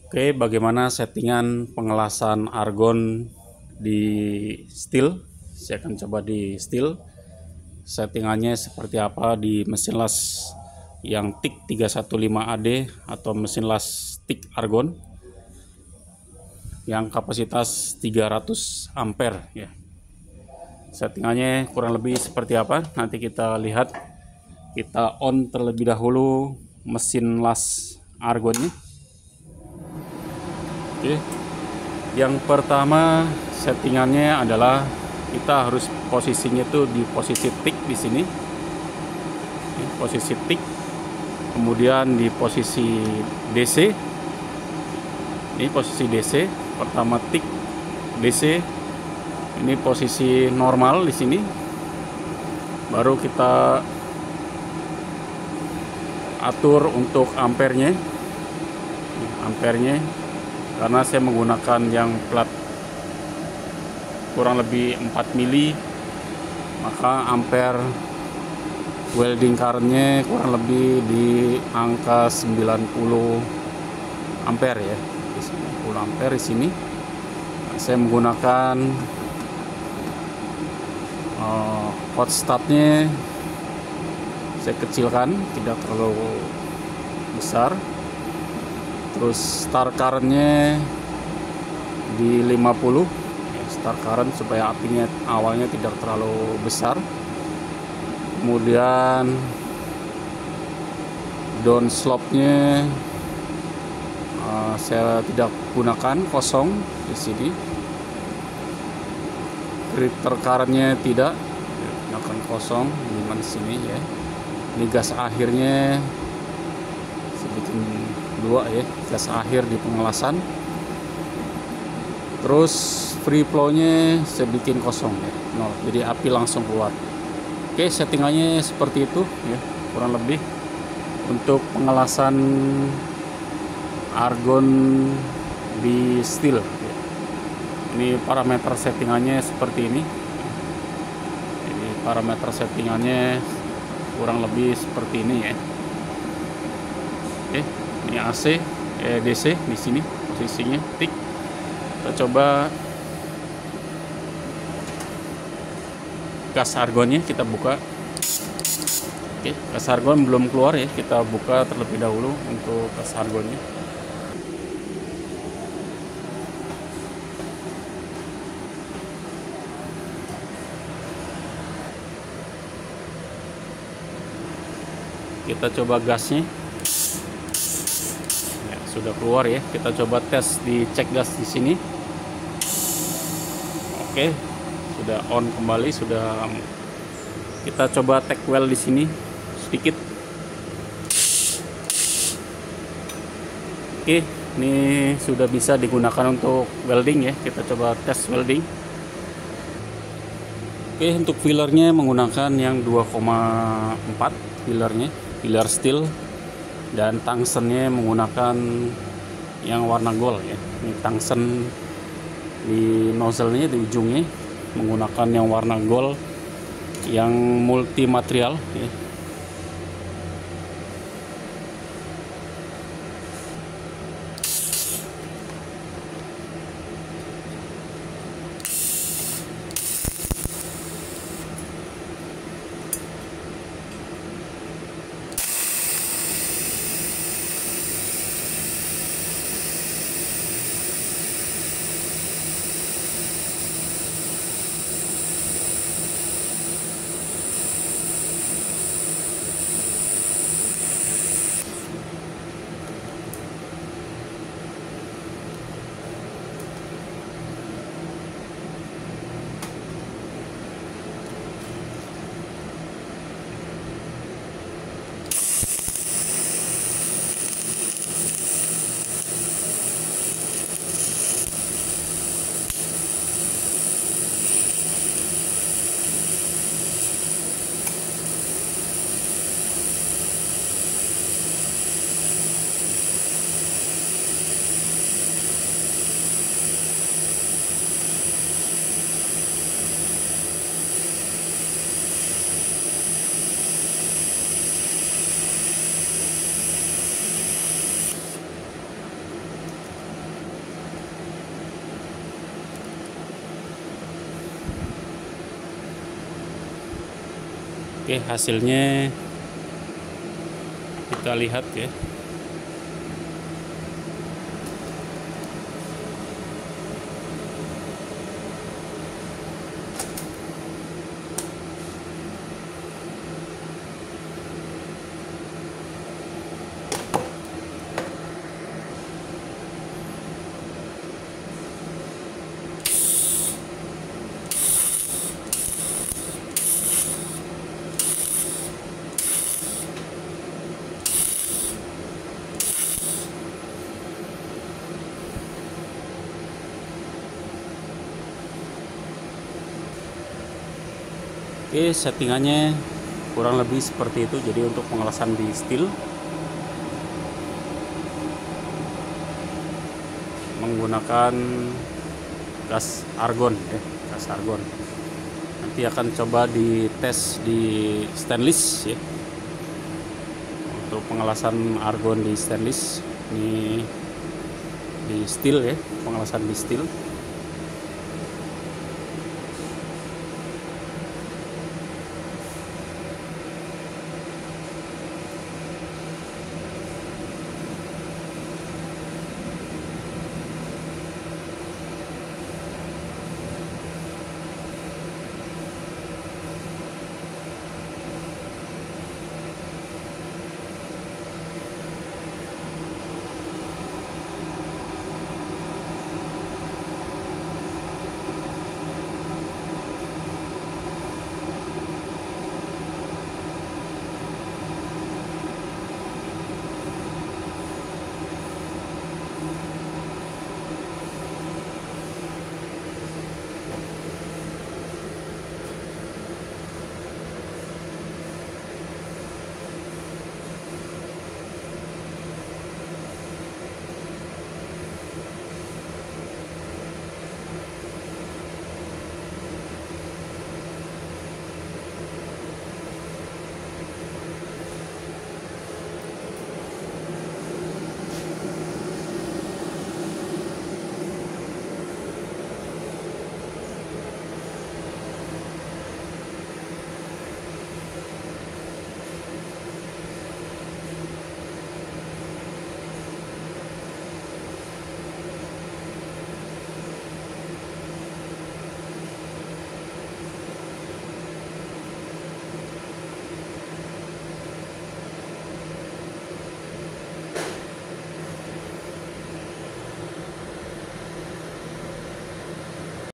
Oke, bagaimana settingan pengelasan argon di steel? Saya akan coba di steel. Settingannya seperti apa di mesin las yang TIG 315AD atau mesin las TIG argon yang kapasitas 300 ampere ya. Settingannya kurang lebih seperti apa? Nanti kita lihat. Kita on terlebih dahulu mesin las argonnya. Oke. Yang pertama settingannya adalah kita harus posisinya itu di posisi tik di sini. Ini posisi tik. Kemudian di posisi DC. Ini posisi DC. Pertama tik DC. Ini posisi normal di sini. Baru kita atur untuk ampernya. Ampernya karena saya menggunakan yang plat kurang lebih 4 mili, maka ampere welding currentnya kurang lebih di angka 90 ampere ya, 90 ampere di sini. Nah, saya menggunakan hot startnya saya kecilkan, tidak terlalu besar. Terus start currentnya di 50 ya, start current supaya apinya awalnya tidak terlalu besar. Kemudian down slope-nya saya tidak gunakan, kosong di sini. Gritter current-nya tidak, gunakan kosong di sini ya. Ini gas akhirnya sedikit dua ya, gas akhir di pengelasan. Terus free flow nya saya bikin kosong ya, 0, jadi api langsung keluar. Oke, settingannya seperti itu ya, kurang lebih untuk pengelasan argon di steel ya. Ini parameter settingannya seperti ini. Ini parameter settingannya kurang lebih seperti ini ya. Oke, ini AC, DC di sini posisinya tik. Kita coba gas argonnya, kita buka. Oke, gas argon belum keluar ya, kita buka terlebih dahulu untuk gas argonnya. Kita coba gasnya. Sudah keluar ya, kita coba tes di cek gas di sini. Oke, sudah on kembali, sudah. Kita coba take well di sini sedikit. Oke, ini sudah bisa digunakan untuk welding ya. Kita coba tes welding. Oke, untuk fillernya menggunakan yang 2,4 fillernya, filler steel. Dan tungstennya menggunakan yang warna gold ya. Ini tungsten di nozzle-nya, di ujungnya menggunakan yang warna gold yang multi material ya. Oke, hasilnya kita lihat ya. Oke, settingannya kurang lebih seperti itu. Jadi untuk pengelasan di steel menggunakan gas argon ya, gas argon. Nanti akan coba dites di stainless ya. Untuk pengelasan argon di stainless, ini di steel ya, pengelasan di steel.